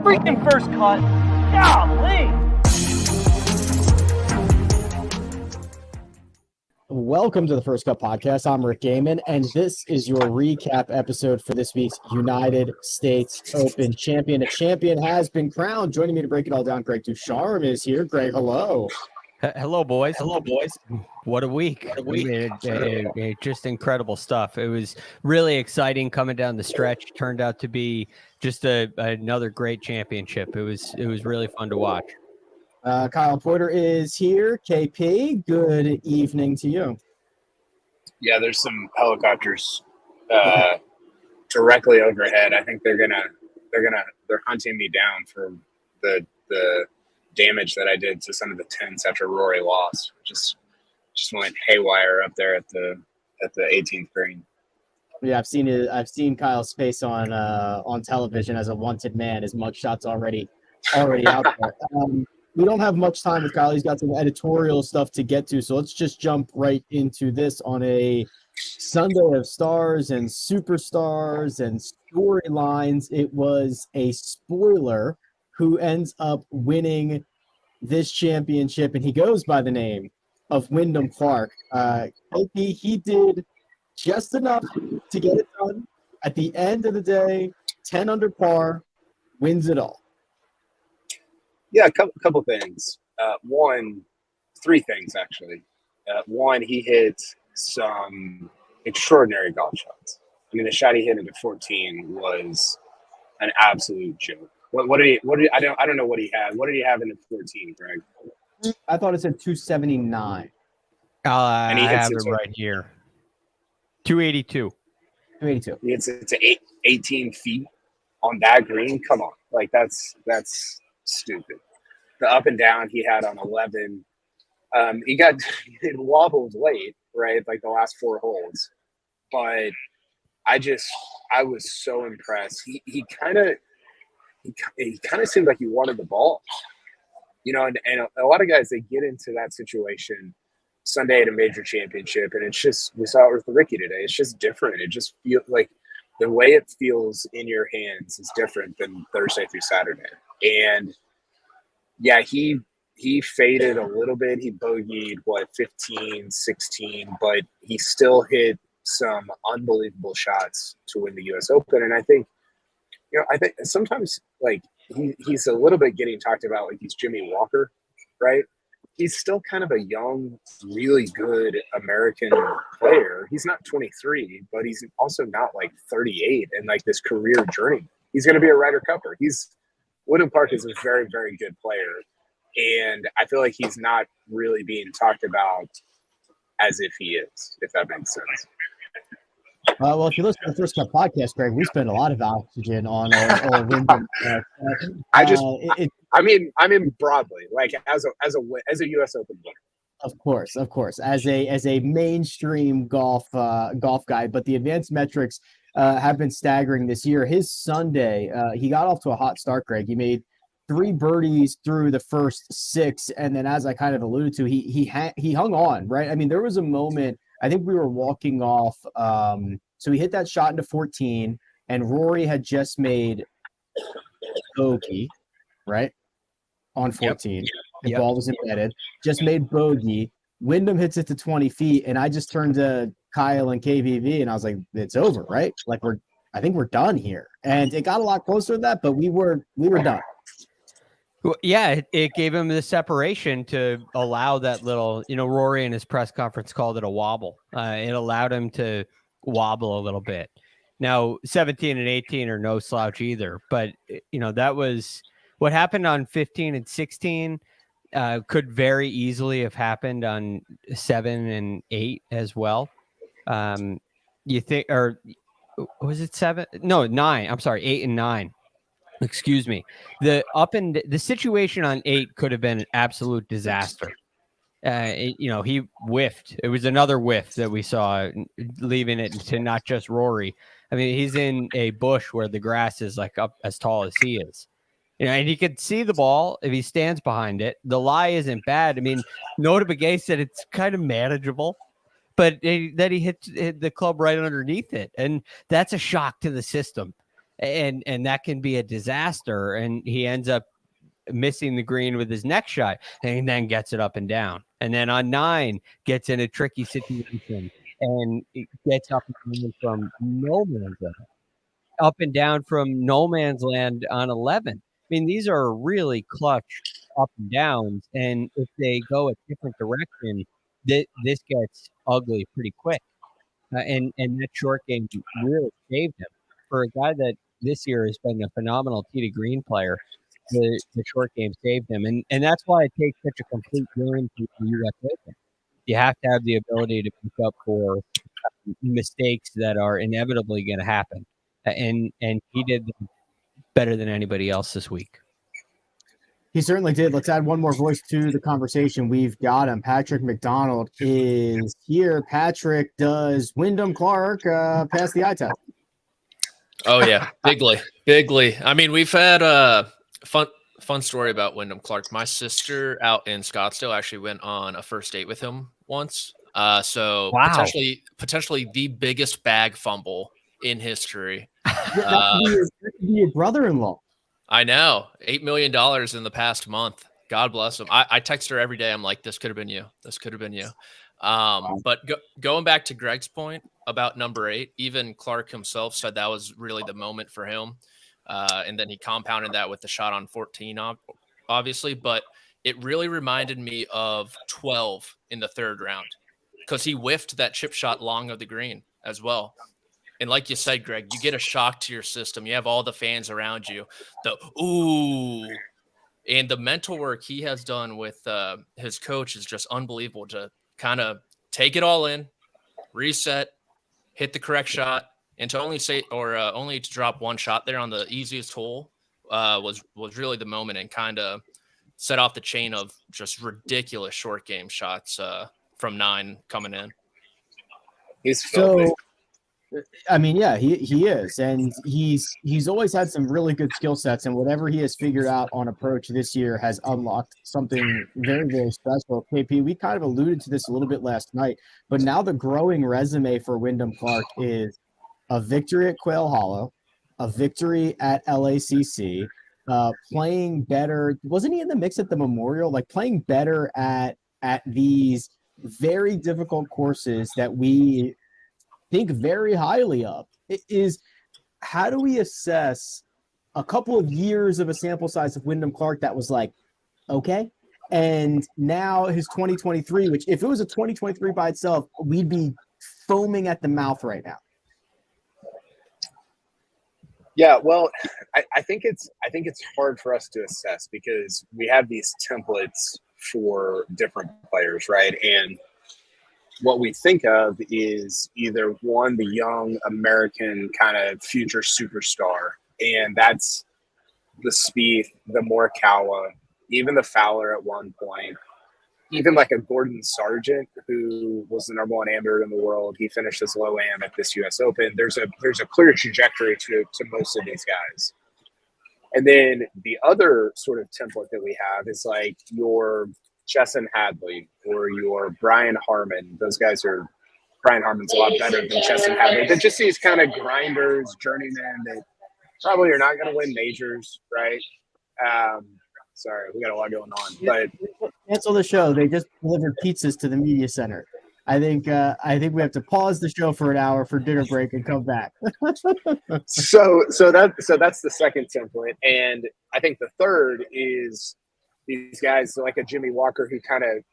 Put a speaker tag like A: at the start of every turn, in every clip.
A: freaking first cut. Golly.
B: Welcome to the First Cut Podcast. I'm Rick Gehman, and this is your recap episode for this week's United States Open champion. A champion has been crowned. Joining me to break it all down, Greg DuCharme is here. Greg, hello.
C: Hello, boys. Hello, boys. What a week. What a week. Just incredible stuff. It was really exciting coming down the stretch. Turned out to be just another great championship. It was really fun to watch.
B: Kyle Porter is here. KP, good evening to you.
D: Yeah, there's some helicopters directly overhead. I think they're hunting me down for the damage that I did to some of the tents after Rory lost. Just went haywire up there at the 18th green.
B: Yeah, I've seen Kyle's face on television as a wanted man. His mugshot's already out there. We don't have much time with Kyle. He's got some editorial stuff to get to, so let's just jump right into this on a Sunday of stars and superstars and storylines. It was a spoiler who ends up winning this championship, and he goes by the name of Wyndham Clark. He did just enough to get it done. At the end of the day, 10 under par, wins it all.
D: Yeah, a couple things. Three things actually. One, he hit some extraordinary golf shots. I mean, the shot he hit into 14 was an absolute joke. I don't know what he had. What did he have in the 14, Greg?
B: I thought it said 279.
C: And he have it right here. 282.
B: 282.
D: It's 18 feet on that green. Come on, like that's stupid. The up and down he had on 11. It wobbled late, right? Like the last 4 holes. But I was so impressed. He kind of seemed like he wanted the ball, and a lot of guys, they get into that situation Sunday at a major championship, and it's just, we saw it with Rickie today. It's just different. It just feels like the way it feels in your hands is different than Thursday through Saturday. And yeah, he faded a little bit. He bogeyed 15, 16, but he still hit some unbelievable shots to win the U.S. Open. And I think sometimes, like, he's a little bit getting talked about like he's Jimmy Walker, right? He's still kind of a young, really good American player. He's not 23, but he's also not like 38 and like this career journey. He's going to be a Ryder Cupper. Wyndham Clark is a very, very good player. And I feel like he's not really being talked about as if he is, if that makes sense.
B: Well, if you listen to the First Cut Podcast, Greg, we spend a lot of oxygen on our Wyndham.
D: I mean broadly, like as a U.S. Open winner.
B: Of course, as a mainstream golf guy, but the advanced metrics have been staggering this year. His Sunday, he got off to a hot start, Greg. He made 3 birdies through the first 6, and then, as I kind of alluded to, he hung on, right? I mean, there was a moment, I think we were walking off, so he hit that shot into 14, and Rory had just made bogey, right, on 14. Yep. The ball was embedded, just made bogey. Wyndham hits it to 20 feet, and I just turned to Kyle and KVV, and I was like, it's over, right? Like, I think we're done here. And it got a lot closer to that, but we were done.
C: Well, yeah, it gave him the separation to allow that little, Rory in his press conference called it a wobble. It allowed him to wobble a little bit. Now, 17 and 18 are no slouch either, but, that was what happened on 15 and 16 could very easily have happened on 7 and 8 as well. You think, or was it 7? No, 9. I'm sorry, 8 and 9. Excuse me. The situation on 8 could have been an absolute disaster. He whiffed. It was another whiff that we saw, leaving it to not just Rory. I mean, he's in a bush where the grass is like up as tall as he is. And he could see the ball if he stands behind it. The lie isn't bad. I mean, Nota Begay said it's kind of manageable, but that he hit the club right underneath it. And that's a shock to the system. and that can be a disaster. And he ends up missing the green with his next shot, and he then gets it up and down. And then on 9, gets in a tricky situation and it gets up and down from no man's land, up and down from no man's land on 11. I mean, these are really clutch up and downs, and if they go a different direction, this gets ugly pretty quick. And that short game really saved him. For a guy that this year has been a phenomenal tee to green player, the short game saved him. And that's why it takes such a complete game to the U.S. Open. You have to have the ability to pick up for mistakes that are inevitably going to happen. And he did better than anybody else this week.
B: He certainly did. Let's add one more voice to the conversation. We've got him. Patrick McDonald is here. Patrick, does Wyndham Clark pass the eye test?
E: Oh, yeah. Bigly. I mean, we've had a fun story about Wyndham Clark. My sister out in Scottsdale actually went on a first date with him once. So
C: wow.
E: potentially the biggest bag fumble in history.
B: That could be your brother-in-law.
E: I know. $8 million in the past month. God bless him. I text her every day. I'm like, this could have been you. This could have been you. But going back to Greg's point about number 8, even Clark himself said that was really the moment for him. And then he compounded that with the shot on 14, obviously. But it really reminded me of 12 in the 3rd round because he whiffed that chip shot long of the green as well. And like you said, Greg, you get a shock to your system. You have all the fans around you. Ooh. And the mental work he has done with his coach is just unbelievable to kind of take it all in, reset, hit the correct shot, and to only to drop one shot there on the easiest hole was really the moment and kind of set off the chain of just ridiculous short game shots from 9 coming in.
D: He's filthy.
B: I mean, yeah, he is, and he's always had some really good skill sets, and whatever he has figured out on approach this year has unlocked something very, very special. KP, we kind of alluded to this a little bit last night, but now the growing resume for Wyndham Clark is a victory at Quail Hollow, a victory at LACC, playing better. Wasn't he in the mix at the Memorial? Like playing better at these very difficult courses that we think very highly of. It is, how do we assess a couple of years of a sample size of Wyndham Clark that was like, okay, and now his 2023, which if it was a 2023 by itself, we'd be foaming at the mouth right now.
D: Yeah, well, I think it's hard for us to assess because we have these templates for different players, right? And what we think of is either one, the young American kind of future superstar, and that's the Spieth, the Morikawa, even the Fowler at one point, even like a Gordon Sargent, who was the number 1 amateur in the world. He finished as low am at this U.S. Open. There's a clear trajectory to most of these guys. And then the other sort of template that we have is like your Chesson Hadley or your Brian Harmon. Those guys are – Brian Harmon's a lot better than Chesson Hadley. But just these kind of grinders, journeymen that probably are not going to win majors, right? Sorry, we got a lot going on. But
B: cancel the show. They just delivered pizzas to the media center. I think we have to pause the show for an hour for dinner break and come back.
D: so that's the second template, and I think the third is these guys like a Jimmy Walker who kind of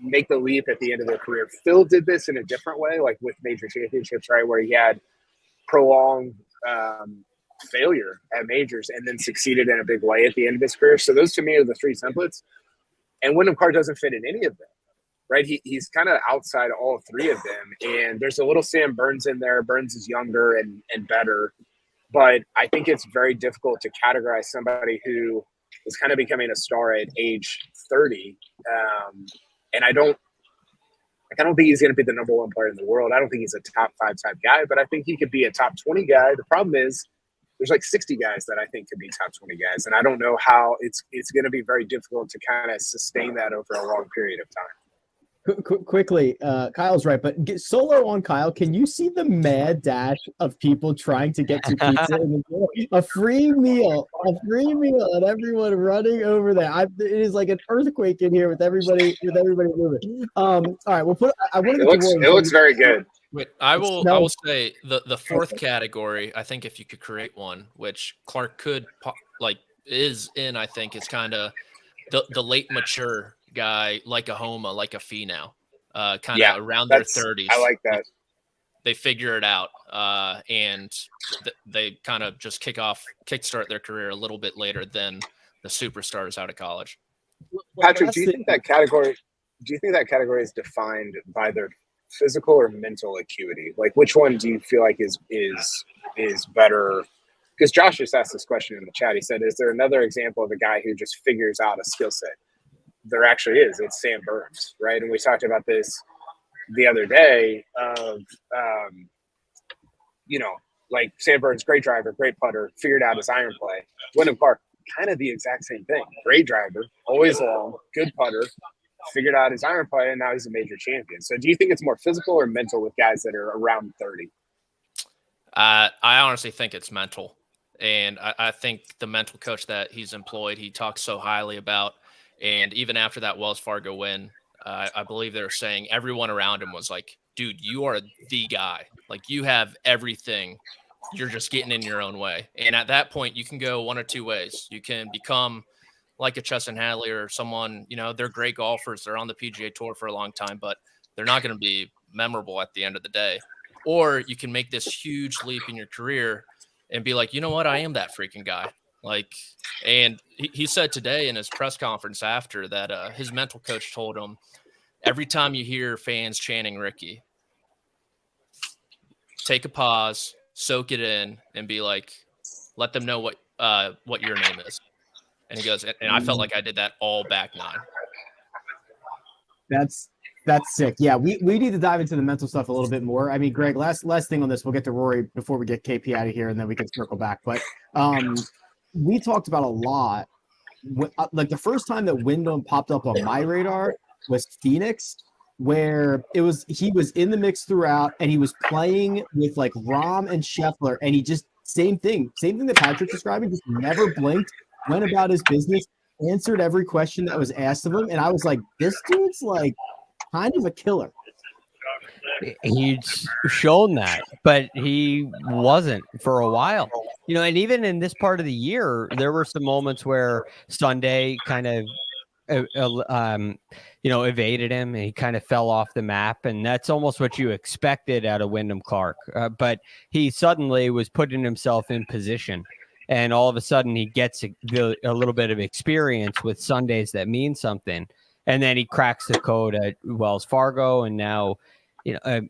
D: make the leap at the end of their career. Phil did this in a different way, like with major championships, right, where he had prolonged failure at majors and then succeeded in a big way at the end of his career. So those to me are the 3 templates, and Wyndham Clark doesn't fit in any of them. Right, he's kind of outside all 3 of them, and there's a little Sam Burns in there. Burns is younger and better, but I think it's very difficult to categorize somebody who is kind of becoming a star at age 30. And I don't think he's going to be the number 1 player in the world. I don't think he's a top 5 type guy, but I think he could be a top 20 guy. The problem is there's like 60 guys that I think could be top 20 guys, and I don't know how it's going to be very difficult to kind of sustain that over a long period of time.
B: Quickly, Kyle's right, but solo on Kyle. Can you see the mad dash of people trying to get to pizza in the door? A free meal, and everyone running over there. It is like an earthquake in here with everybody moving. All right, we'll put. I want to get to Rory.
D: It looks very good.
E: Wait, I will say the fourth category. I think if you could create one, which Clark could is in, I think is kind of the late mature guy, like a Homa, like a Finau, kind of around their 30s.
D: I like that.
E: They figure it out, and they kind of just kickstart their career a little bit later than the superstars out of college.
D: Patrick, do you think that category is defined by their physical or mental acuity? Like, which one do you feel like is better? Because Josh just asked this question in the chat. He said, "Is there another example of a guy who just figures out a skill set?" There actually is. It's Sam Burns, right? And we talked about this the other day of, like Sam Burns, great driver, great putter, figured out his iron play. Wyndham Clark, kind of the exact same thing. Great driver, always long, good putter, figured out his iron play, and now he's a major champion. So do you think it's more physical or mental with guys that are around 30?
E: I honestly think it's mental. And I think the mental coach that he's employed, he talks so highly about. And even after that Wells Fargo win, I believe they were saying everyone around him was like, dude, you are the guy. Like, you have everything. You're just getting in your own way. And at that point, you can go one or two ways. You can become like a Chesson Hadley or someone, they're great golfers. They're on the PGA Tour for a long time, but they're not going to be memorable at the end of the day. Or you can make this huge leap in your career and be like, you know what? I am that freaking guy. And he said today in his press conference after that, his mental coach told him, every time you hear fans chanting Rickie, take a pause, soak it in, and be like, let them know what your name is. And he goes, and I felt like I did that all back nine.
B: That's sick. Yeah, we need to dive into the mental stuff a little bit more. I mean, Greg, last thing on this, we'll get to Rory before we get KP out of here, and then we can circle back. But we talked about a lot. Like the first time that Wyndham popped up on my radar was Phoenix, where he was in the mix throughout, and he was playing with like Rahm and Scheffler, and he just same thing that Patrick's describing, just never blinked, went about his business, answered every question that was asked of him, and I was like, this dude's like kind of a killer.
C: He's shown that, but he wasn't for a while. And even in this part of the year, there were some moments where Sunday kind of, evaded him, and he kind of fell off the map, and that's almost what you expected out of Wyndham Clark. But he suddenly was putting himself in position, and all of a sudden he gets a little bit of experience with Sundays that mean something, and then he cracks the code at Wells Fargo, and now.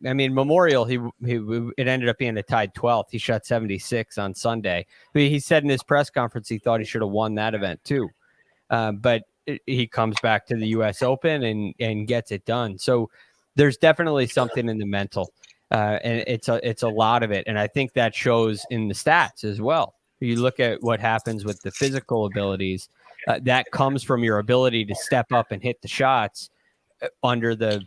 C: Memorial, it ended up being a tied 12th. He shot 76 on Sunday. He said in his press conference he thought he should have won that event too. But he comes back to the U.S. Open and gets it done. So there's definitely something in the mental, and it's a lot of it. And I think that shows in the stats as well. You look at what happens with the physical abilities, that comes from your ability to step up and hit the shots under the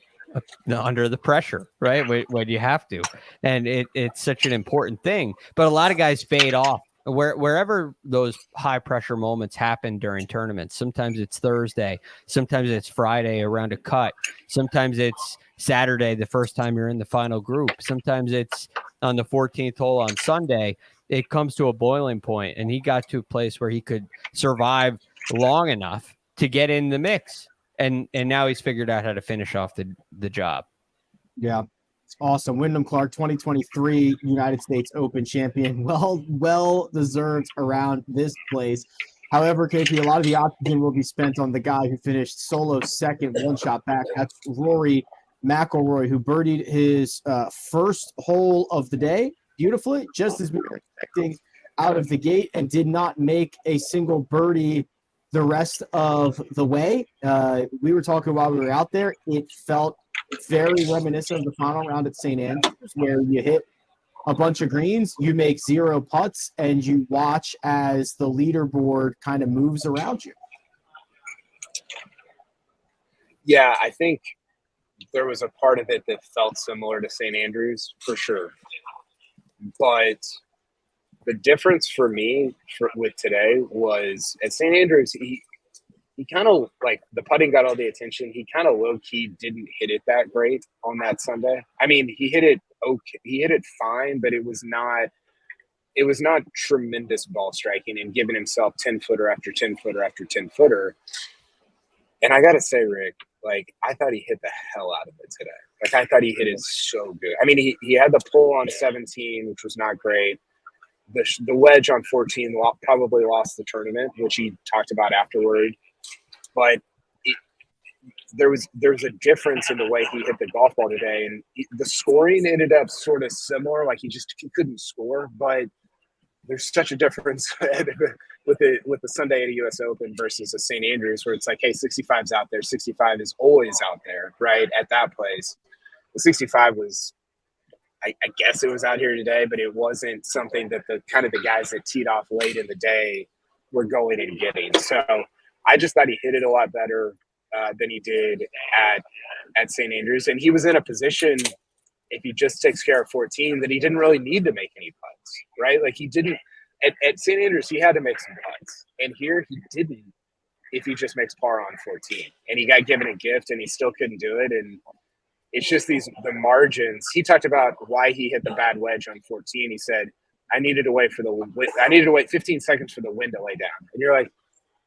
C: pressure, right? When you have to. And it's such an important thing. But a lot of guys fade off wherever those high pressure moments happen during tournaments. Sometimes it's Thursday, sometimes it's Friday around a cut, sometimes it's Saturday the first time you're in the final group, sometimes it's on the 14th hole on Sunday. It comes to a boiling point, and he got to a place where he could survive long enough to get in the mix. And now he's figured out how to finish off the job. Yeah, it's awesome. Wyndham Clark, 2023 United States Open champion. Well deserved around this place. However, KP, a lot of the oxygen will be spent on the guy who finished solo second, one shot back. That's Rory McIlroy, who birdied his first hole of the day beautifully, just as we were expecting out of the gate, and did not make a single birdie the rest of the way. We were talking while we were out there. It felt very reminiscent of the final round at St. Andrews, where you hit a bunch of greens, you make 0 putts, and you watch as the leaderboard kind of moves around you.
D: Yeah, I think there was a part of it that felt similar to St. Andrews for sure. But the difference for me with today was at St. Andrews, he kind of like the putting got all the attention. He kind of low key didn't hit it that great on that Sunday. I mean, he hit it okay. He hit it fine, but it was not tremendous ball striking and giving himself 10-footer after 10-footer after 10-footer. And I got to say, Rick, like, I thought he hit the hell out of it today. Like, I thought he hit it so good. I mean, he had the pull on 17, which was not great. The wedge on 14 probably lost the tournament, which he talked about afterward. But there was a difference in the way he hit the golf ball today. And the scoring ended up sort of similar. Like, he couldn't score. But there's such a difference with the Sunday at a U.S. Open versus a St. Andrews, where it's like, hey, 65's out there. 65 is always out there, right, at that place. The 65 was, I guess it was out here today, but it wasn't something that the guys that teed off late in the day were going and getting. So I just thought he hit it a lot better than he did at St. Andrews. And he was in a position, if he just takes care of 14, that he didn't really need to make any putts, right? Like, he didn't at St. Andrews, he had to make some putts, and here he didn't. If he just makes par on 14, and he got given a gift, and he still couldn't do it, and it's just the margins. He talked about why he hit the bad wedge on 14. He said, I needed to wait 15 seconds for the wind to lay down. And you're like,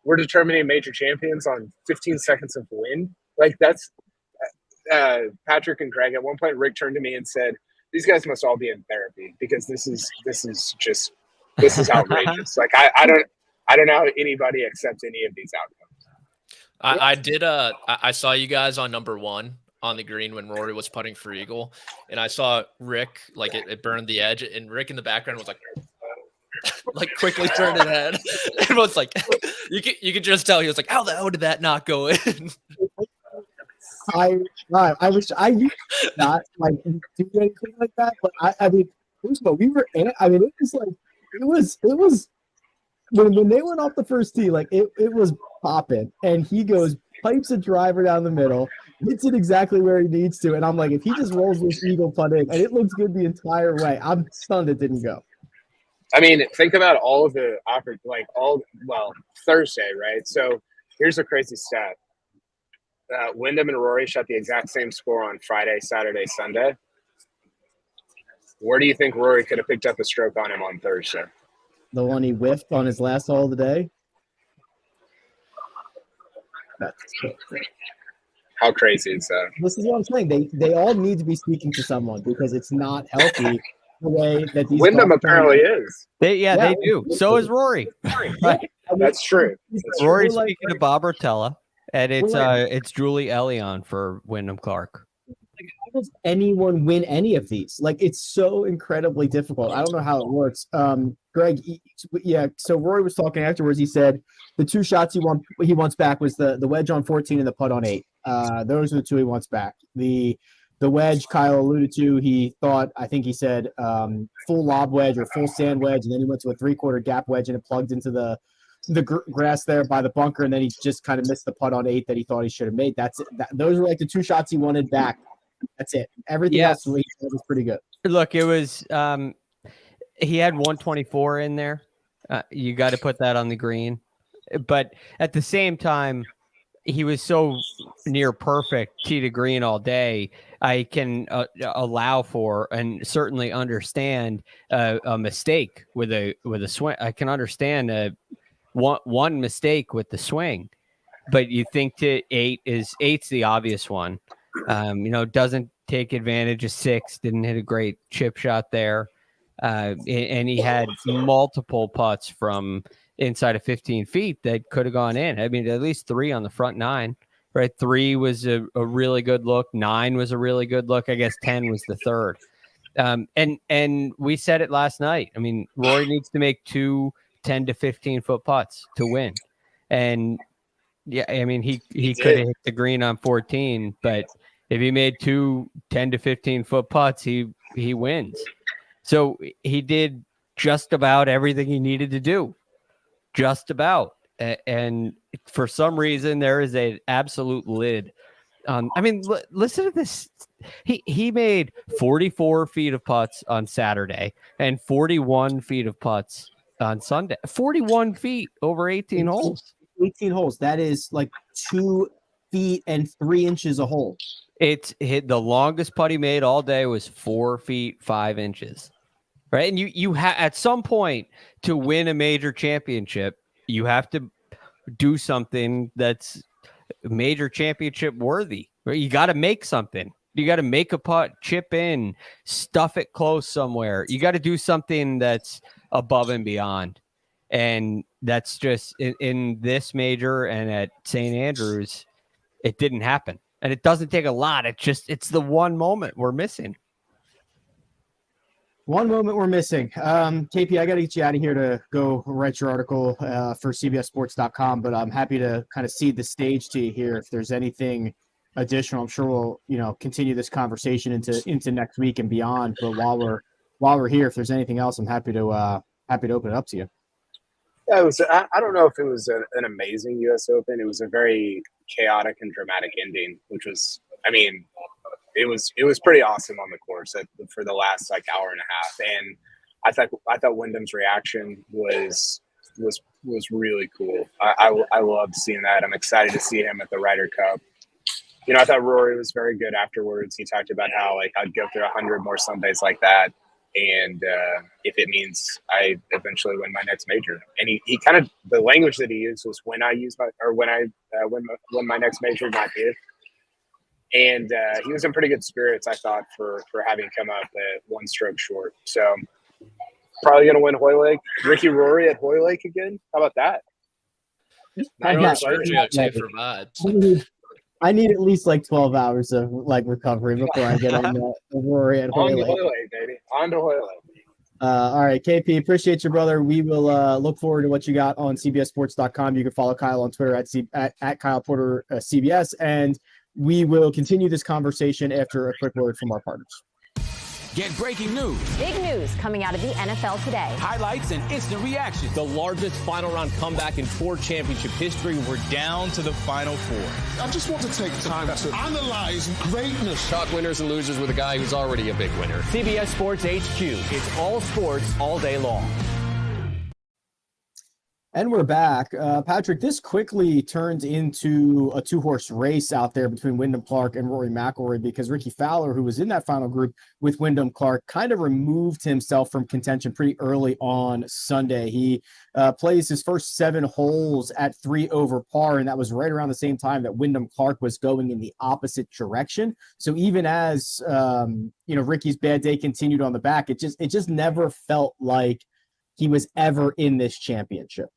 D: we're determining major champions on 15 seconds of wind? Like, that's Patrick and Greg. At one point, Rick turned to me and said, these guys must all be in therapy, because this is outrageous. Like, I don't know how anybody accepts any of these outcomes.
E: I saw you guys on number 1 on the green when Rory was putting for eagle, and I saw Rick, like, it burned the edge, and Rick in the background was like like quickly turned his head. It was like you could just tell he was like, how the hell did that not go in?
B: I wish I used to not like do anything like that, but I mean, first of all, we were in it. I mean, it was when they went off the first tee, like it was popping, and he goes, pipes a driver down the middle, hits it exactly where he needs to, and I'm like, if he just rolls this eagle putt in, and it looks good the entire way, I'm stunned it didn't go.
D: I mean, think about all of the Thursday, right? So here's a crazy stat. Wyndham and Rory shot the exact same score on Friday, Saturday, Sunday. Where do you think Rory could have picked up a stroke on him on Thursday?
B: The one he whiffed on his last hole of the day?
D: How crazy is that?
B: This is what I'm saying. They all need to be speaking to someone, because it's not healthy the way that these
D: Wyndham apparently is.
C: They do. So is Rory. Right.
D: That's true.
C: Rory's speaking to Bob Rotella, and it's Julie Elion for Wyndham Clark.
B: Like, how does anyone win any of these? Like, it's so incredibly difficult. I don't know how it works. Greg, so Rory was talking afterwards. He said the two shots he wants back was the wedge on 14 and the putt on 8. Those are the two he wants back. The wedge Kyle alluded to, I think he said full lob wedge or full sand wedge, and then he went to a 3/4 gap wedge, and it plugged into the grass there by the bunker, and then he just kind of missed the putt on 8 that he thought he should have made. That's it. Those were like the two shots he wanted back. That's it. Everything else was pretty good.
C: Look, it was he had 124 in there. You got to put that on the green, but at the same time, he was so near perfect tee to green all day. I can allow for and certainly understand a mistake with a swing. I can understand one mistake with the swing, but you think eight's the obvious one. Doesn't take advantage of 6. Didn't hit a great chip shot there, and he had multiple putts from inside of 15 feet that could have gone in. I mean, at least 3 on the front 9, right? 3 was a really good look. 9 was a really good look. I guess 10 was the third. And we said it last night. I mean, Rory needs to make 2 10 to 15 foot putts to win. And yeah, I mean, he could have hit the green on 14, but if he made 2 10 to 15 foot putts, he wins. So he did just about everything he needed to do. Just about. And for some reason, there is an absolute lid I mean, listen to this. He made 44 feet of putts on Saturday and 41 feet of putts on Sunday. 41 feet over 18 holes.
B: 18 holes. That is like 2 feet and 3 inches a hole.
C: It's hit the longest putt he made all day was 4 feet 5 inches. Right. And you have at some point to win a major championship, you have to do something that's major championship worthy. Right? You got to make something. You got to make a putt, chip in, stuff it close somewhere. You got to do something that's above and beyond. And that's just in this major and at St. Andrews, it didn't happen. And it doesn't take a lot. It's the one moment we're missing.
B: One moment we're missing. KP, I got to get you out of here to go write your article for CBSSports.com, but I'm happy to kind of cede the stage to you here. If there's anything additional, I'm sure we'll, continue this conversation into next week and beyond. But while we're here, if there's anything else, I'm happy to open it up to you.
D: Yeah, it was. I don't know if it was an amazing U.S. Open. It was a very chaotic and dramatic ending, which was, it was pretty awesome on the course for the last hour and a half. And I thought Wyndham's reaction was really cool. I loved seeing that. I'm excited to see him at the Ryder Cup. I thought Rory was very good afterwards. He talked about how I'd go through 100 more Sundays like that. And if it means I eventually win my next major, and he kind of, the language that he used was when I win my next major, not if. And he was in pretty good spirits, I thought, for having come up at one stroke short. So probably going to win Hoylake. Ricky Rory at Hoylake again. How about that?
B: I need at least 12 hours of recovery before I get on the Rory at Hoylake.
D: On to Hoylake, baby. On to Hoylake.
B: All right, KP, appreciate you, brother. We will look forward to what you got on CBSSports.com. You can follow Kyle on Twitter at Kyle Porter CBS, and we will continue this conversation after a quick word from our partners.
F: Get breaking news.
G: Big news coming out of the NFL today.
F: Highlights and instant reactions.
H: The largest final round comeback in tour championship history. We're down to the final four.
I: I just want to take time to analyze greatness.
H: Talk winners and losers with a guy who's already a big winner.
A: CBS Sports HQ. It's all sports all day long.
B: And we're back. Patrick, this quickly turned into a two-horse race out there between Wyndham Clark and Rory McIlroy because Rickie Fowler, who was in that final group with Wyndham Clark, kind of removed himself from contention pretty early on Sunday. He plays his first 7 holes at 3 over par, and that was right around the same time that Wyndham Clark was going in the opposite direction. So even as, Rickie's bad day continued on the back, it just never felt like he was ever in this championship.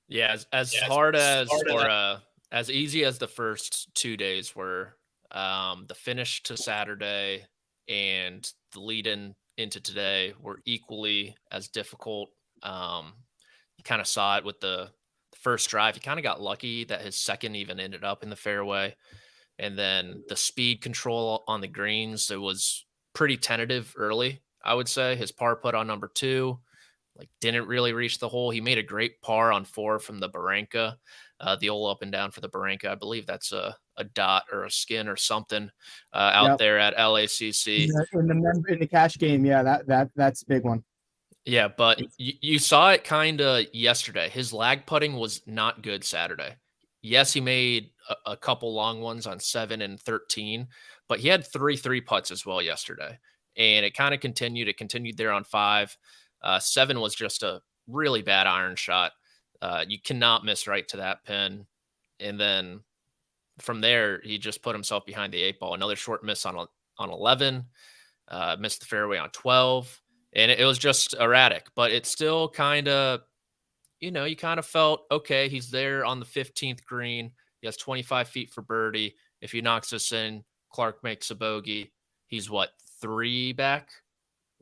E: Yeah, as hard as or as easy as the first 2 days were, the finish to Saturday and the lead into today were equally as difficult. You kind of saw it with the first drive. He kind of got lucky that his second even ended up in the fairway. And then the speed control on the greens, it was pretty tentative early, I would say. His par putt on number 2. Didn't really reach the hole. He made a great par on 4 from the Barranca, the old up and down for the Barranca. I believe that's a dot or a skin or something out there at LACC.
B: In the cash game, yeah, that's a big one.
E: Yeah, but you saw it kind of yesterday. His lag putting was not good Saturday. Yes, he made a couple long ones on 7 and 13, but he had 3 putts as well yesterday. And it kind of continued. It continued there on 5. 7 was just a really bad iron shot. You cannot miss right to that pin. And then from there, he just put himself behind the 8 ball. Another short miss on 11, missed the fairway on 12. And it was just erratic, but it still kind of, you kind of felt, okay, he's there on the 15th green. He has 25 feet for birdie. If he knocks this in, Clark makes a bogey. He's 3 back?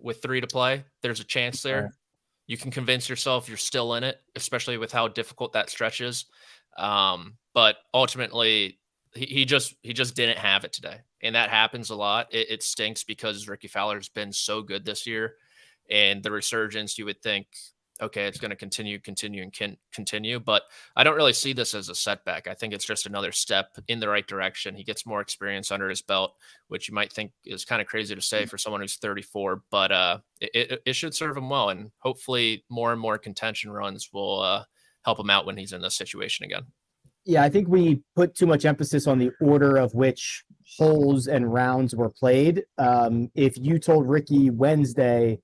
E: With 3 to play, there's a chance there. You can convince yourself you're still in it, especially with how difficult that stretch is. But ultimately, he just didn't have it today, and that happens a lot. It stinks because Rickie Fowler has been so good this year, and the resurgence. You would think, okay, it's going to continue, and continue. But I don't really see this as a setback. I think it's just another step in the right direction. He gets more experience under his belt, which you might think is kind of crazy to say for someone who's 34, but it should serve him well. And hopefully more and more contention runs will help him out when he's in this situation again.
B: Yeah, I think we put too much emphasis on the order of which holes and rounds were played. If you told Rickie Wednesday,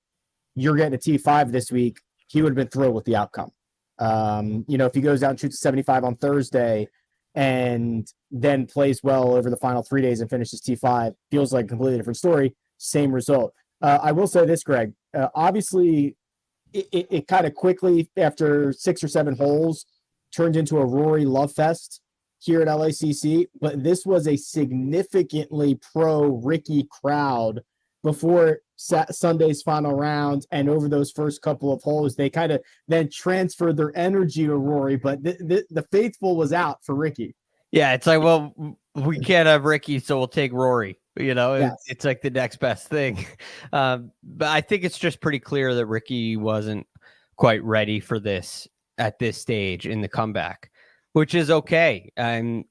B: you're getting a T5 this week, he would have been thrilled with the outcome. If he goes out and shoots 75 on Thursday and then plays well over the final 3 days and finishes T5, feels like a completely different story. Same result. I will say this, Greg. Obviously, it kind of quickly, after 6 or 7 holes, turned into a Rory love fest here at LACC, but this was a significantly pro-Rickie crowd before Sunday's final round, and over those first couple of holes, they kind of then transferred their energy to Rory, but the faithful was out for Rickie.
C: Yeah, it's like, well, we can't have Rickie, so we'll take Rory.
B: Yes.
C: It's like the next best thing. But I think it's just pretty clear that Rickie wasn't quite ready for this at this stage in the comeback, which is okay. And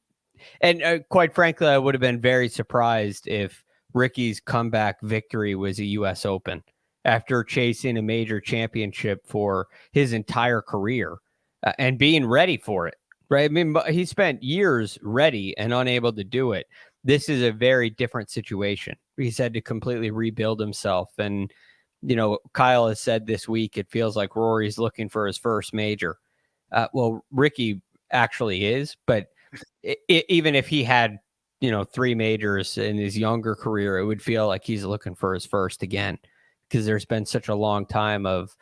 C: quite frankly, I would have been very surprised if Rickie's comeback victory was a U.S. Open after chasing a major championship for his entire career and being ready for it, right? I mean, he spent years ready and unable to do it. This is a very different situation. He's had to completely rebuild himself. And, Kyle has said this week, it feels like Rory's looking for his first major. Well, Rickie actually is, but even if he had, 3 majors in his younger career, it would feel like he's looking for his first again, because there's been such a long time of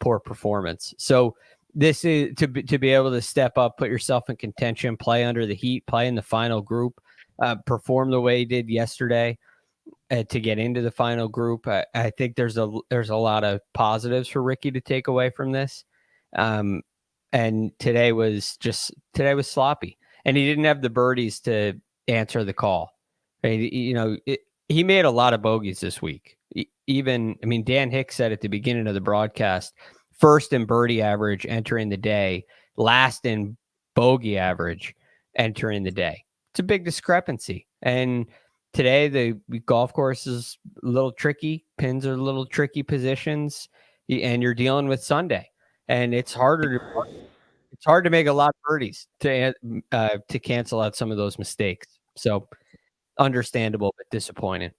C: poor performance. So this is to be able to step up, put yourself in contention, play under the heat, play in the final group, perform the way he did yesterday to get into the final group. I think there's a lot of positives for Rickie to take away from this. And today was sloppy, and he didn't have the birdies to answer the call. Right? He made a lot of bogeys this week. Dan Hicks said at the beginning of the broadcast, first in birdie average entering the day, last in bogey average entering the day. It's a big discrepancy. And today the golf course is a little tricky. Pins are a little tricky positions, and you're dealing with Sunday. And it's hard to make a lot of birdies to cancel out some of those mistakes. So understandable, but disappointing.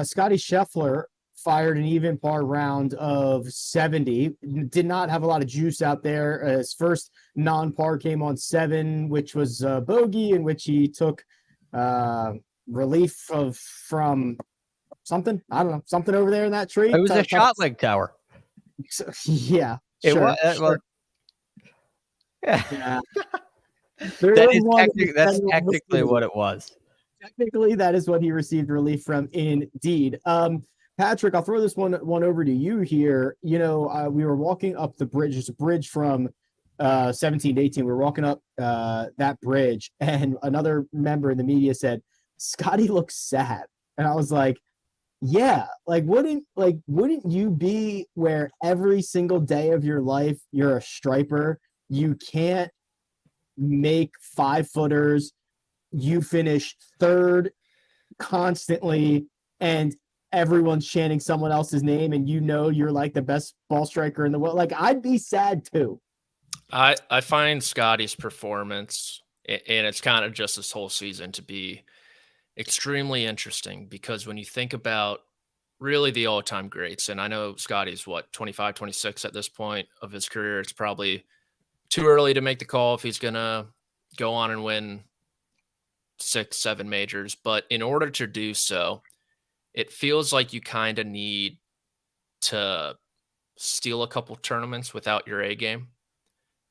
B: Scottie Scheffler fired an even par round of 70. Did not have a lot of juice out there. His first non-par came on 7, which was bogey, in which he took relief from something. I don't know, something over there in that tree.
C: It was a shot leg tower.
B: Yeah,
C: it
B: sure,
C: was.
B: Sure.
C: Yeah.
B: That's
C: technically what it was.
B: Technically, that is what he received relief from, indeed. Patrick, I'll throw this one over to you here. We were walking up the bridge. There's a bridge from 17 to 18. We were walking up that bridge, and another member in the media said, "Scottie looks sad," and I was like, "Yeah, wouldn't you be where every single day of your life you're a striper? You can't make 5-footers. You finish 3rd constantly, and everyone's chanting someone else's name, and you're like the best ball striker in the world." I'd be sad too.
E: I find Scottie's performance, and it's kind of just this whole season, to be extremely interesting, because when you think about really the all-time greats, and I know Scottie's 25, 26 at this point of his career, it's probably too early to make the call if he's going to go on and win 6, 7 majors. But in order to do so, it feels like you kind of need to steal a couple tournaments without your A game.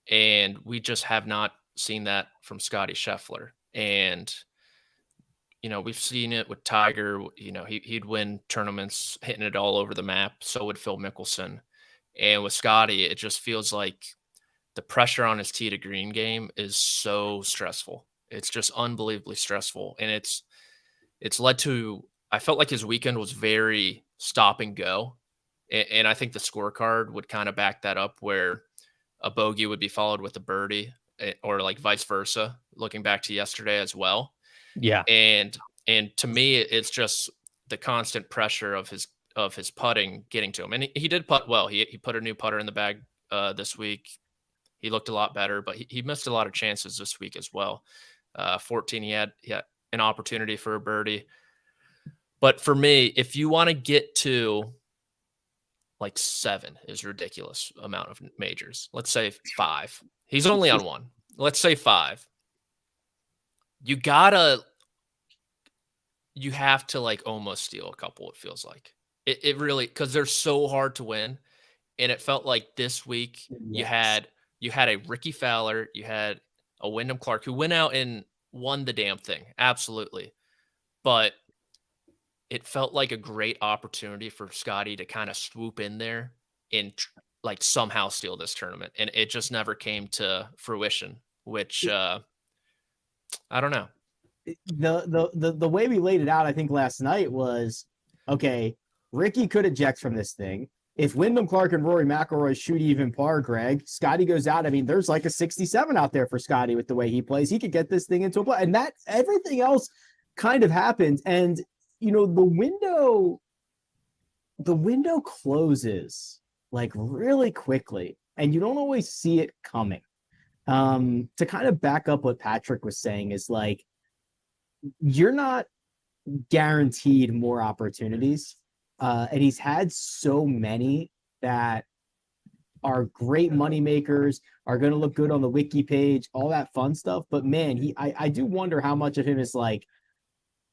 E: And we just have not seen that from Scottie Scheffler. And, we've seen it with Tiger. He'd win tournaments hitting it all over the map. So would Phil Mickelson. And with Scottie, it just feels like the pressure on his tee to green game is so stressful. It's just unbelievably stressful. And it's led to, I felt like his weekend was very stop and go. And I think the scorecard would kind of back that up, where a bogey would be followed with a birdie, or like vice versa, looking back to yesterday as well.
C: Yeah.
E: And to me, it's just the constant pressure of his putting getting to him. And he did putt well. He put a new putter in the bag this week. He looked a lot better, but he missed a lot of chances this week as well. 14, he had an opportunity for a birdie. But for me, if you want to get to like 7 is ridiculous amount of majors. Let's say 5. He's only on 1. Let's say 5. You have to like almost steal a couple, it feels like. It really, because they're so hard to win. And it felt like this week you had a Rickie Fowler, you had a Wyndham Clark who went out and won the damn thing. Absolutely. But it felt like a great opportunity for Scottie to kind of swoop in there and like somehow steal this tournament. And it just never came to fruition, which I don't know.
B: The way we laid it out, I think last night was, okay, Rickie could eject from this thing. If Wyndham Clark and Rory McIlroy shoot even par, Greg, Scottie goes out. I mean, there's like a 67 out there for Scottie with the way he plays. He could get this thing into a play. And that everything else kind of happened. And you know, the window closes like really quickly, and you don't always see it coming. To kind of back up what Patrick was saying is like, you're not guaranteed more opportunities. And he's had so many that are great money makers, are going to look good on the wiki page, all that fun stuff. But man, I do wonder how much of him is like,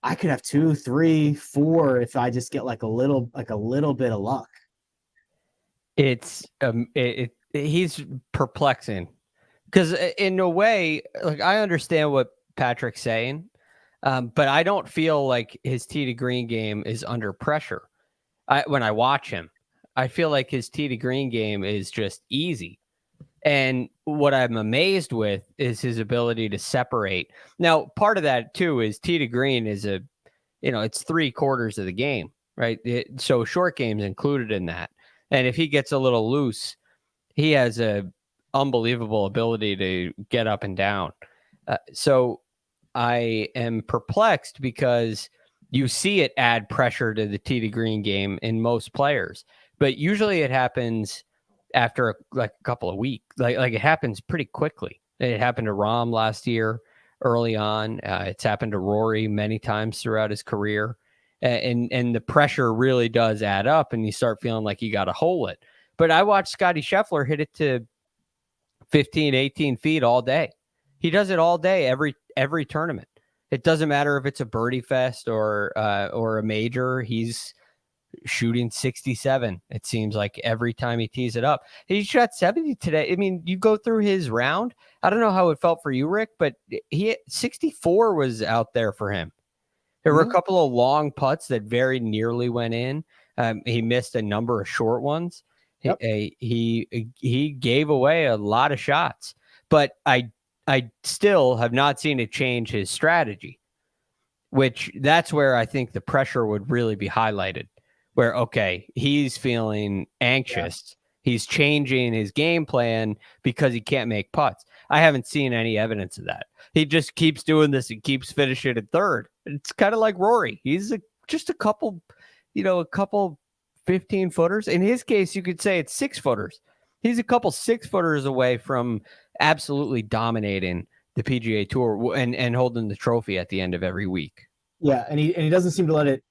B: I could have 2, 3, 4 if I just get like a little bit of luck.
C: It's he's perplexing, because in a way, like, I understand what Patrick's saying, but I don't feel like his tee to green game is under pressure. When I watch him, I feel like his tee to green game is just easy. And what I'm amazed with is his ability to separate. Now, part of that too is tee to green is it's 3/4 of the game, right? So short game's included in that. And if he gets a little loose, he has a unbelievable ability to get up and down. So I am perplexed because you see it add pressure to the tee to green game in most players, but usually it happens after a couple of weeks. Like it happens pretty quickly. It happened to Rahm last year early on. It's happened to Rory many times throughout his career. And the pressure really does add up, and you start feeling like you got to hole it. But I watched Scottie Scheffler hit it to 15, 18 feet all day. He does it all day, every tournament. It doesn't matter if it's a birdie fest or a major. He's shooting 67. It seems like every time he tees it up. He shot 70 today. I mean, you go through his round. I don't know how it felt for you, Rick, but 64 was out there for him. There were a couple of long putts that very nearly went in. He missed a number of short ones. Yep. He gave away a lot of shots, but I still have not seen it change his strategy, which that's where I think the pressure would really be highlighted. Where, okay, he's feeling anxious. Yeah. He's changing his game plan because he can't make putts. I haven't seen any evidence of that. He just keeps doing this and keeps finishing at third. It's kind of like Rory. He's just a couple 15-footers. In his case, you could say it's 6-footers. He's a couple 6-footers away from absolutely dominating the PGA Tour and holding the trophy at the end of every week.
B: Yeah, and he doesn't seem to let it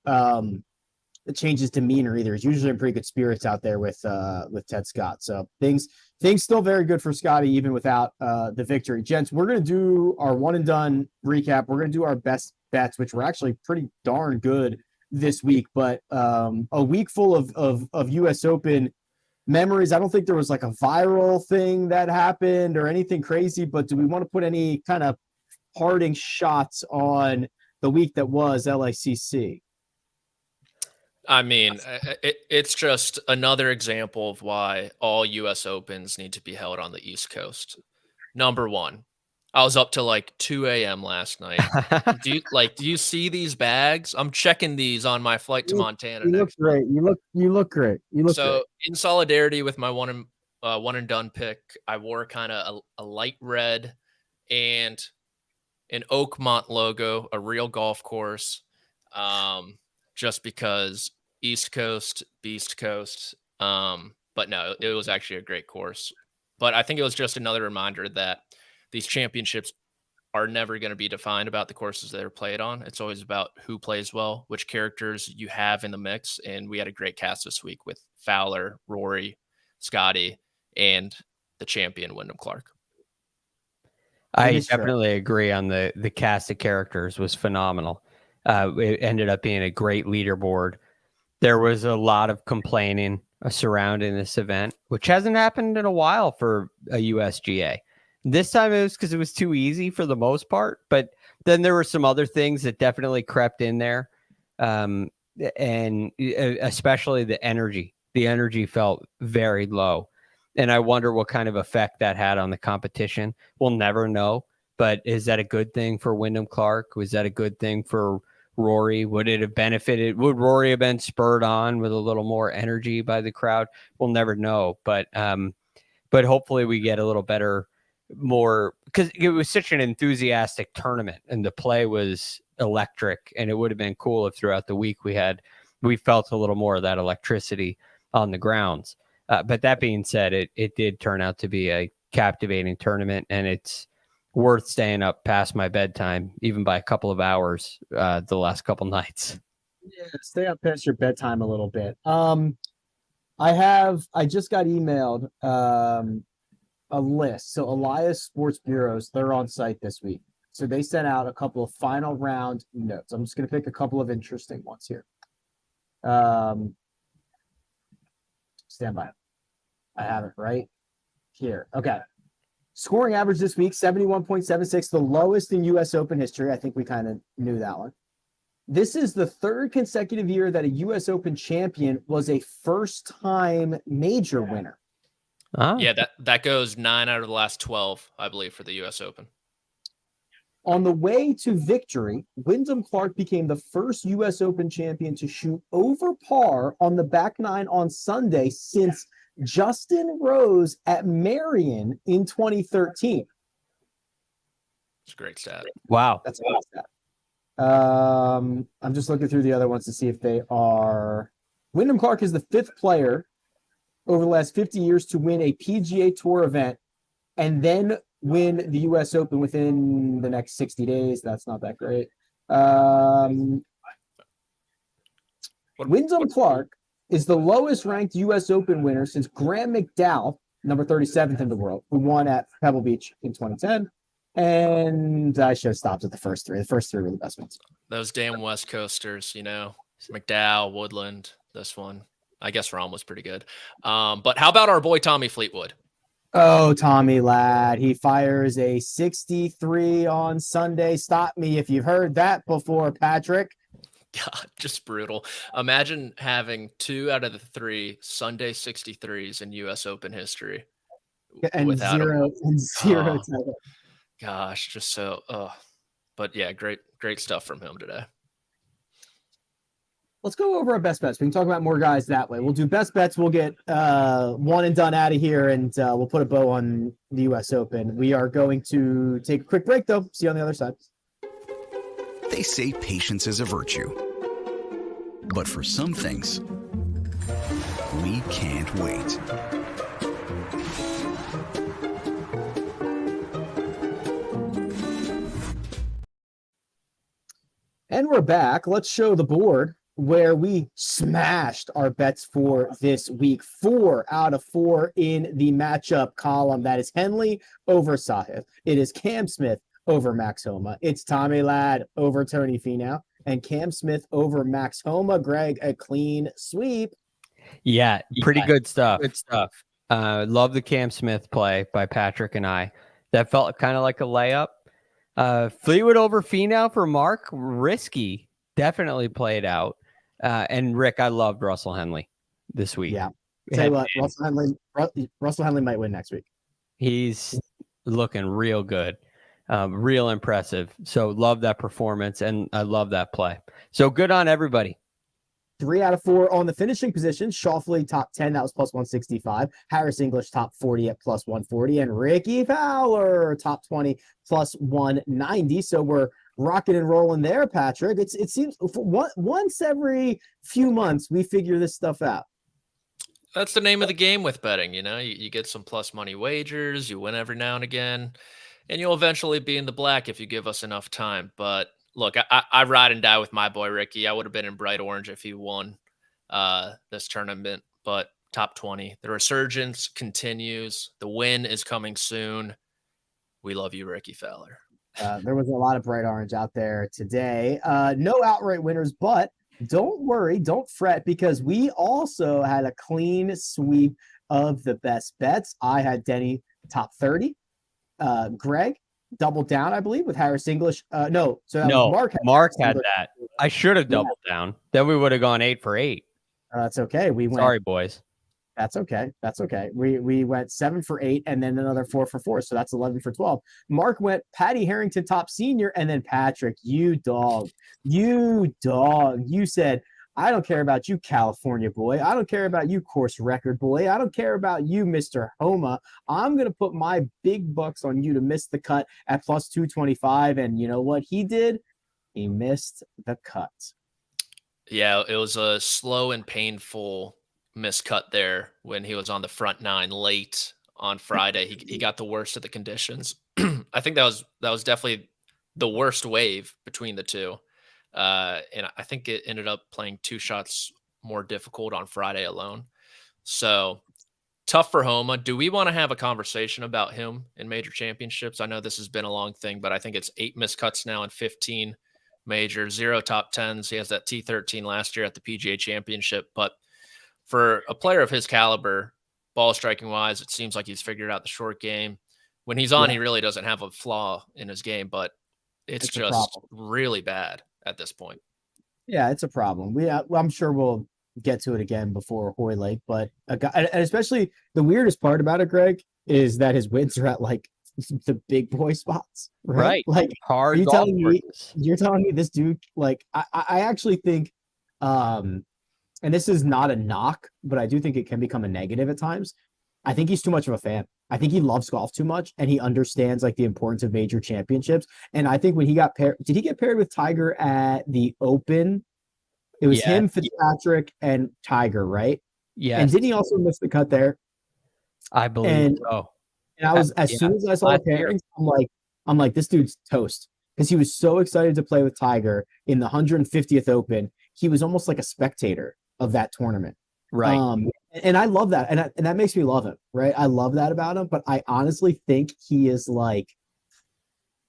B: change his demeanor either. He's usually in pretty good spirits out there with Ted Scott. So things still very good for Scottie even without the victory. Gents, we're going to do our one and done recap. We're going to do our best bets, which were actually pretty darn good this week. But a week full of U.S. Open memories. I don't think there was like a viral thing that happened or anything crazy. But do we want to put any kind of parting shots on the week that was LACC?
E: I mean, it's just another example of why all U.S. Opens need to be held on the East Coast. Number one, I was up till like 2 a.m. last night. Do you see these bags? I'm checking these on my flight to Montana.
B: You look great. You look great. You look
E: so
B: great.
E: In solidarity with my one and done pick, I wore kind of a light red and an Oakmont logo, a real golf course, just because East Coast, Beast Coast. But no, it was actually a great course. But I think it was just another reminder that these championships are never going to be defined about the courses they're played on. It's always about who plays well, which characters you have in the mix. And we had a great cast this week with Fowler, Rory, Scottie, and the champion, Wyndham Clark.
C: I definitely agree on the cast of characters was phenomenal. It ended up being a great leaderboard. There was a lot of complaining surrounding this event, which hasn't happened in a while for a USGA. This time it was because it was too easy for the most part, but then there were some other things that definitely crept in there, and especially the energy. The energy felt very low, and I wonder what kind of effect that had on the competition. We'll never know, but is that a good thing for Wyndham Clark? Was that a good thing for Rory? Would it have benefited? Would Rory have been spurred on with a little more energy by the crowd? We'll never know, but hopefully we get a little better, more, because it was such an enthusiastic tournament and the play was electric, and it would have been cool if throughout the week we felt a little more of that electricity on the grounds. But that being said, it did turn out to be a captivating tournament, and it's worth staying up past my bedtime, even by a couple of hours, the last couple nights.
B: Yeah, stay up past your bedtime a little bit. I just got emailed a list. So Elias Sports Bureaus, they're on site this week. So they sent out a couple of final round notes. I'm just going to pick a couple of interesting ones here. Stand by. I have it right here. Okay. Scoring average this week, 71.76, the lowest in U.S. Open history. I think we kind of knew that one. This is the third consecutive year that a U.S. Open champion was a first-time major winner.
C: Oh.
E: Yeah, that goes 9 out of the last 12, I believe, for the U.S. Open.
B: On the way to victory, Wyndham Clark became the first U.S. Open champion to shoot over par on the back nine on Sunday since Justin Rose at Marion in 2013.
E: It's a great stat.
C: Wow.
B: That's a great stat. I'm just looking through the other ones to see if they are. Wyndham Clark is the fifth player over the last 50 years to win a PGA Tour event and then win the U.S. Open within the next 60 days. That's not that great. Wyndham Clark is the lowest ranked U.S. Open winner since Graham McDowell, number 37th in the world, who won at Pebble Beach in 2010. And I should have stopped at the first three. The first three were the best ones.
E: Those damn West Coasters, McDowell, Woodland, this one. I guess Rahm was pretty good. But how about our boy Tommy Fleetwood?
B: Oh, Tommy lad. He fires a 63 on Sunday. Stop me if you've heard that before, Patrick.
E: God, just brutal. Imagine having 2 out of the 3 Sunday 63s in U.S. Open history.
B: And zero.
E: Gosh, just so. But yeah, great stuff from him today.
B: Let's go over our best bets. We can talk about more guys that way. We'll do best bets. We'll get one and done out of here, and we'll put a bow on the U.S. Open. We are going to take a quick break, though. See you on the other side.
J: They say patience is a virtue. But for some things, we can't wait.
B: And we're back. Let's show the board where we smashed our bets for this week. 4 out of 4 in the matchup column. That is Henley over Sahith. It is Cam Smith over Max Homa. It's Tommy Ladd over Tony Finau. And Cam Smith over Max Homa. Greg, a clean sweep.
C: Yeah, pretty good stuff. Good stuff. Love the Cam Smith play by Patrick and I. That felt kind of like a layup. Fleetwood over Finau for Mark. Risky. Definitely played out. And Rick, I loved Russell Henley this week.
B: Yeah. Tell you what, Russell Henley might win next week.
C: He's looking real good. Real impressive. So love that performance, and I love that play. So good on everybody.
B: 3 out of 4 on the finishing position. Schauffele top 10, that was plus 165. Harris English top 40 at plus 140, and Rickie Fowler top 20 plus 190. So we're rocking and rolling there, Patrick. It seems once every few months we figure this stuff out.
E: That's the name of the game with betting. You get some plus money wagers, you win every now and again, and you'll eventually be in the black if you give us enough time. But look, I ride and die with my boy Rickie. I would have been in bright orange if he won this tournament, but top 20. The resurgence continues. The win is coming soon. We love you, Rickie Fowler.
B: There was a lot of bright orange out there today. No outright winners, but don't worry, don't fret, because we also had a clean sweep of the best bets. I had Denny top 30. Greg doubled down, I believe, with Harris English. No, Mark
C: had that. I should have doubled down. Then we would have gone 8 for 8.
B: That's okay.
C: Sorry, boys.
B: That's okay. We went 7 for 8 and then another 4 for 4. So that's 11 for 12. Mark went Patty Harrington top senior, and then Patrick, you dog. You said, I don't care about you, California boy. I don't care about you, course record boy. I don't care about you, Mr. Homa. I'm going to put my big bucks on you to miss the cut at plus 225. And you know what he did? He missed the cut.
E: Yeah, it was a slow and painful miscut there when he was on the front 9 late on Friday. He got the worst of the conditions. I think that was definitely the worst wave between the two. And I think it ended up playing 2 shots more difficult on Friday alone. So tough for Homa. Do we want to have a conversation about him in major championships? I know this has been a long thing, but I think it's 8 miscuts now and 15 majors, 0 top 10s. He has that T13 last year at the PGA Championship. But for a player of his caliber, ball striking wise, it seems like he's figured out the short game. When he's on, he really doesn't have a flaw in his game, but it's just really bad at this point.
B: Yeah, it's a problem. I'm sure we'll get to it again before Hoylake, but and especially the weirdest part about it, Greg, is that his wins are at like the big boy spots, right? Like
C: hard.
B: You're telling me this dude, like I actually think, and this is not a knock, but I do think it can become a negative at times. I think he's too much of a fan. I think he loves golf too much, and he understands like the importance of major championships. And I think when he got paired, did he get paired with Tiger at the Open? It was him, Fitzpatrick, and Tiger, right?
C: Yeah.
B: And didn't he also miss the cut there?
C: I believe so.
B: And I was soon as I saw the pairings, I'm like, this dude's toast, because he was so excited to play with Tiger in the 150th Open. He was almost like a spectator of that tournament.
C: Right.
B: And I love that. And that makes me love him, right? I love that about him, but I honestly think he is like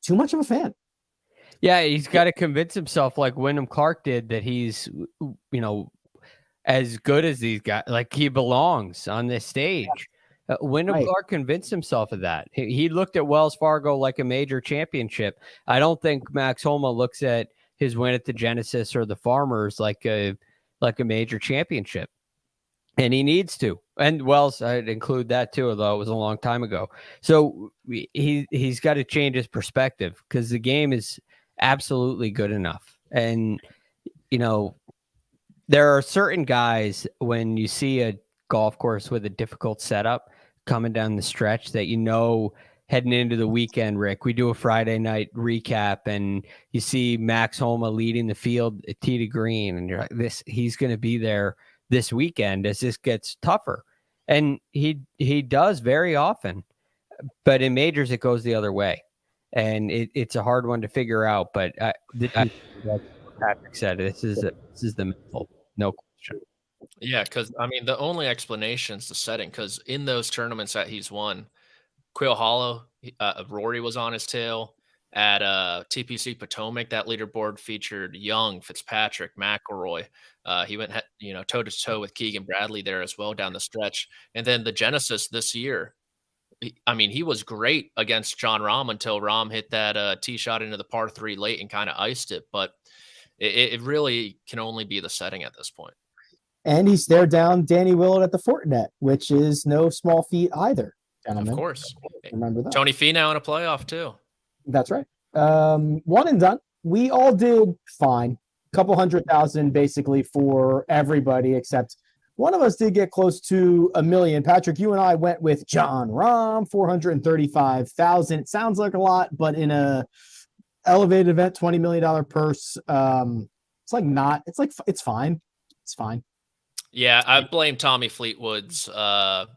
B: too much of a fan.
C: Yeah, he's got to convince himself, like Wyndham Clark did, that he's, as good as these guys. Like he belongs on this stage. Wyndham Clark convinced himself of that. He looked at Wells Fargo like a major championship. I don't think Max Homa looks at his win at the Genesis or the Farmers like a major championship. And he needs to. And Wells, I'd include that too, although it was a long time ago. So he's got to change his perspective, because the game is absolutely good enough. And, there are certain guys, when you see a golf course with a difficult setup coming down the stretch, that heading into the weekend, Rick, we do a Friday night recap and you see Max Homa leading the field at tee to green, and you're like, he's going to be there this weekend as this gets tougher. And he does very often, but in majors it goes the other way, and it's a hard one to figure out. But like Patrick said, this is the mental, no question.
E: Yeah, because the only explanation is the setting. Because in those tournaments that he's won, Quail Hollow, Rory was on his tail. At TPC Potomac, that leaderboard featured Young, Fitzpatrick, McIlroy. He went toe to toe with Keegan Bradley there as well down the stretch. And then the Genesis this year, he was great against John Rahm until Rahm hit that tee shot into the par 3 late and kind of iced it. But it really can only be the setting at this point.
B: And he stared down Danny Willett at the Fortinet, which is no small feat either, gentlemen.
E: Of course.
B: Remember that.
E: Tony Finau in a playoff too.
B: That's right. One and done. We all did fine. Couple 100,000 basically for everybody except one of us did get close to $1 million. Patrick, you and I went with John Rahm, 435,000. It sounds like a lot, but in a elevated event, $20 million purse, it's fine. It's fine.
E: Yeah, I blame Tommy Fleetwood's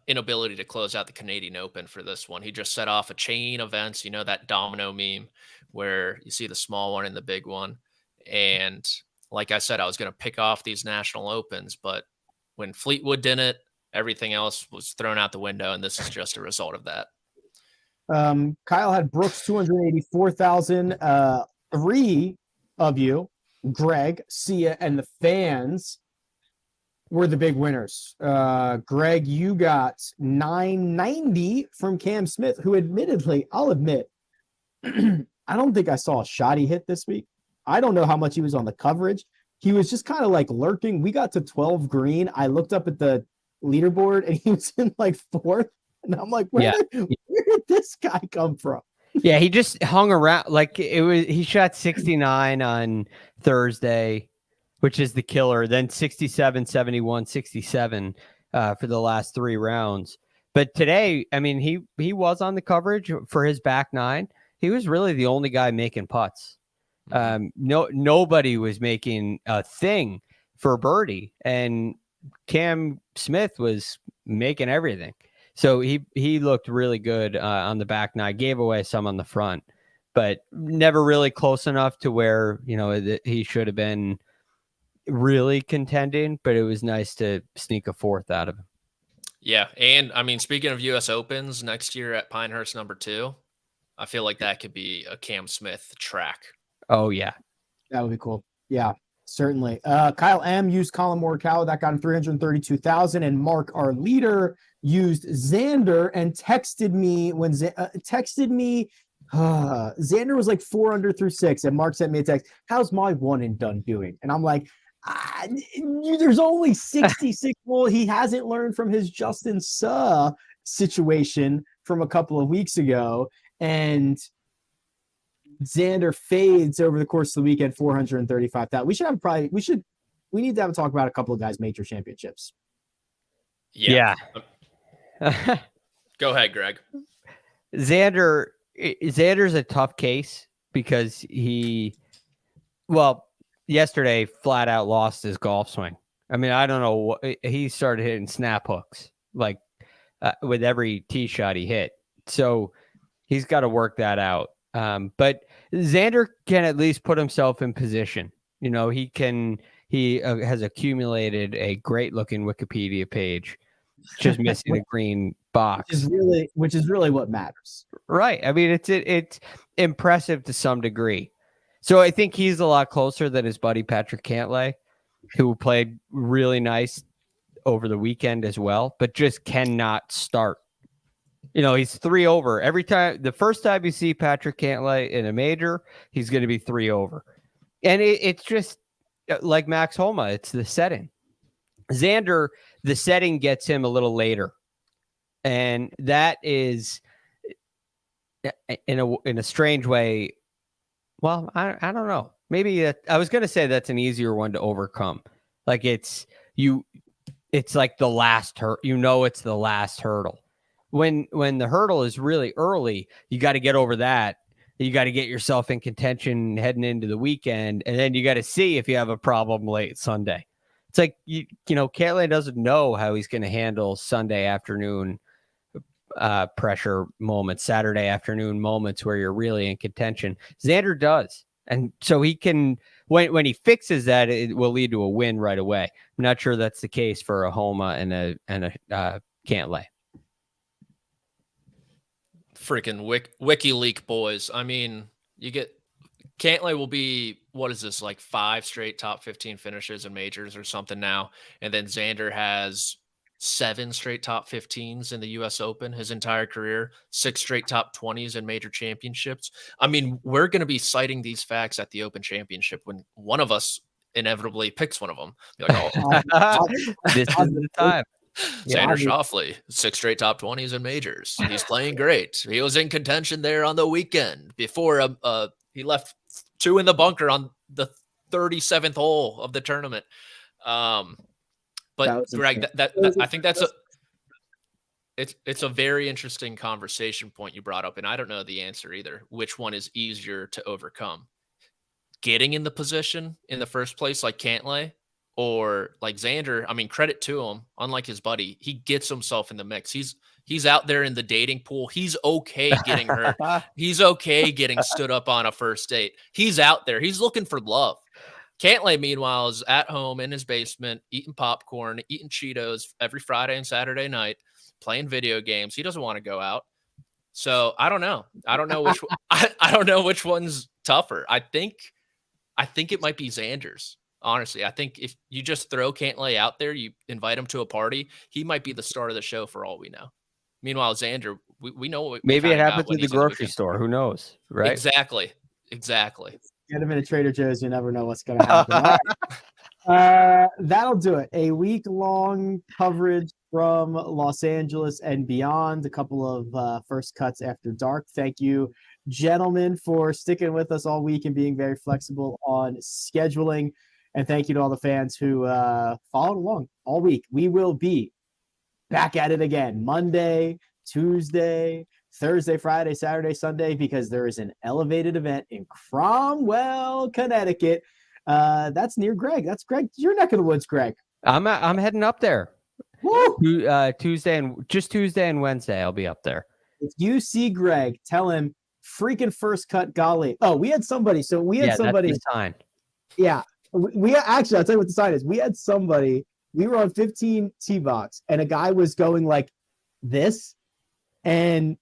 E: inability to close out the Canadian Open for this one. He just set off a chain of events, that domino meme where you see the small one and the big one. And like I said, I was going to pick off these national opens, but when Fleetwood did it, everything else was thrown out the window, and this is just a result of that.
B: Kyle had Brooks 284,000. Three of you, Greg, Sia, and the fans, were the big winners. Greg, you got 990 from Cam Smith, who admittedly, I'll admit, I don't think I saw a shot he hit this week. I don't know how much he was on the coverage. He was just kind of like lurking. We got to 12 green. I looked up at the leaderboard and he was in like fourth. And I'm like, where did this guy come from?
C: Yeah, he just hung around. He shot 69 on Thursday, which is the killer. Then 67, 71, 67 for the last 3 rounds. But today, I mean, he was on the coverage for his back nine. He was really the only guy making putts. Nobody was making a thing for birdie, and Cam Smith was making everything. So he looked really good on the back nine, gave away some on the front, but never really close enough to where, he should have been really contending, but it was nice to sneak a fourth out of him.
E: Yeah. And I mean, speaking of US Opens next year at Pinehurst #2, I feel like that could be a Cam Smith track.
C: Oh, yeah.
B: That would be cool. Yeah, certainly. Kyle M. used Colin Morikawa. That got him 332,000. And Mark, our leader, used Xander and texted me when Xander was like 4 under through 6. And Mark sent me a text, how's my one and done doing? And I'm like, there's only 66. Well, he hasn't learned from his Justin Suh situation from a couple of weeks ago. And Xander fades over the course of the weekend, 435,000. We need to have a talk about a couple of guys' major championships.
C: Yeah.
E: Go ahead, Greg.
C: Xander's a tough case because yesterday flat out lost his golf swing. I mean, I don't know he started hitting snap hooks with every tee shot he hit. So he's got to work that out. But Xander can at least put himself in position. He has accumulated a great looking Wikipedia page, just missing a green box,
B: which is really what matters.
C: Right. I mean, it's impressive to some degree. So I think he's a lot closer than his buddy Patrick Cantlay, who played really nice over the weekend as well, but just cannot start. He's 3 over every time. The first time you see Patrick Cantlay in a major, he's going to be 3 over. And it's just like Max Homa. It's the setting. Xander, the setting gets him a little later. And that is in a strange way. Well, I don't know. Maybe I was going to say that's an easier one to overcome. Like it's like the last it's the last hurdle. When the hurdle is really early, you got to get over that. You got to get yourself in contention heading into the weekend, and then you got to see if you have a problem late Sunday. It's like Cantlay doesn't know how he's going to handle Sunday afternoon pressure moments, Saturday afternoon moments where you're really in contention. Xander does, and so he can. When he fixes that, it will lead to a win right away. I'm not sure that's the case for a Homa and a Cantlay.
E: Freaking WikiLeaks boys. I mean, Cantlay will be, what is this, like 5 straight top 15 finishes in majors or something now. And then Xander has 7 straight top 15s in the US Open his entire career, 6 straight top 20s in major championships. I mean, we're going to be citing these facts at the Open Championship when one of us inevitably picks one of them. Be like,
C: this is the time.
E: Xander Schauffele, 6 straight top 20s in majors. He's playing great. He was in contention there on the weekend before he left 2 in the bunker on the 37th hole of the tournament. But Greg, I think it's a very interesting conversation point you brought up, and I don't know the answer either. Which one is easier to overcome? Getting in the position in the first place like Cantlay, or like Xander? I mean, credit to him. Unlike his buddy, he gets himself in the mix. He's out there in the dating pool. He's okay getting hurt. He's okay getting stood up on a first date. He's out there. He's looking for love. Cantlay, meanwhile, is at home in his basement, eating popcorn, eating Cheetos every Friday and Saturday night, playing video games. He doesn't want to go out. So I don't know. I don't know which I don't know which one's tougher. I think it might be Xander's. Honestly, I think if you just throw Cantlay out there, you invite him to a party, he might be the star of the show for all we know. Meanwhile, Xander, we know what
C: maybe it happens at the grocery store. Who knows, right?
E: Exactly.
B: Get him in a Trader Joe's. You never know what's going to happen. That'll do it. A week-long coverage from Los Angeles and beyond. A couple of first cuts after dark. Thank you, gentlemen, for sticking with us all week and being very flexible on scheduling. And thank you to all the fans who followed along all week. We will be back at it again Monday, Tuesday, Thursday, Friday, Saturday, Sunday, because there is an elevated event in Cromwell, Connecticut. That's near Greg. That's Greg. Your neck of the woods, Greg.
C: I'm heading up there.
B: Woo!
C: Tuesday and Wednesday. I'll be up there.
B: If you see Greg, tell him freaking first cut golly. Oh, we had somebody. So we had somebody.
C: That's the sign.
B: Yeah. We actually, I'll tell you what the sign is. We had somebody, we were on 15 T-box, and a guy was going like this and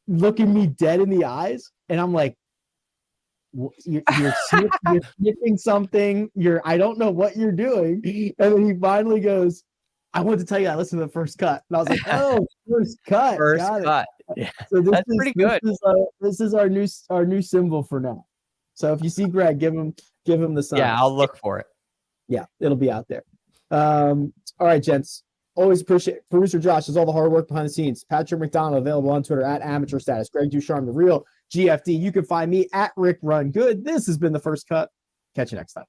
B: looking me dead in the eyes. And I'm like, you're sniffing something. I don't know what you're doing. And then he finally goes, I wanted to tell you I listened to the first cut. And I was like, oh, first cut.
C: First
B: Got
C: cut.
B: Yeah. So that's pretty good. This is our new symbol for now. So if you see Greg, give him the sign.
C: Yeah, I'll look for it.
B: Yeah, it'll be out there. All right, gents. Always appreciate producer Josh does all the hard work behind the scenes. Patrick McDonald available on Twitter at Amateur Status. Greg DuCharme, the real GFD. You can find me at Rick Run Good. This has been the first cut. Catch you next time.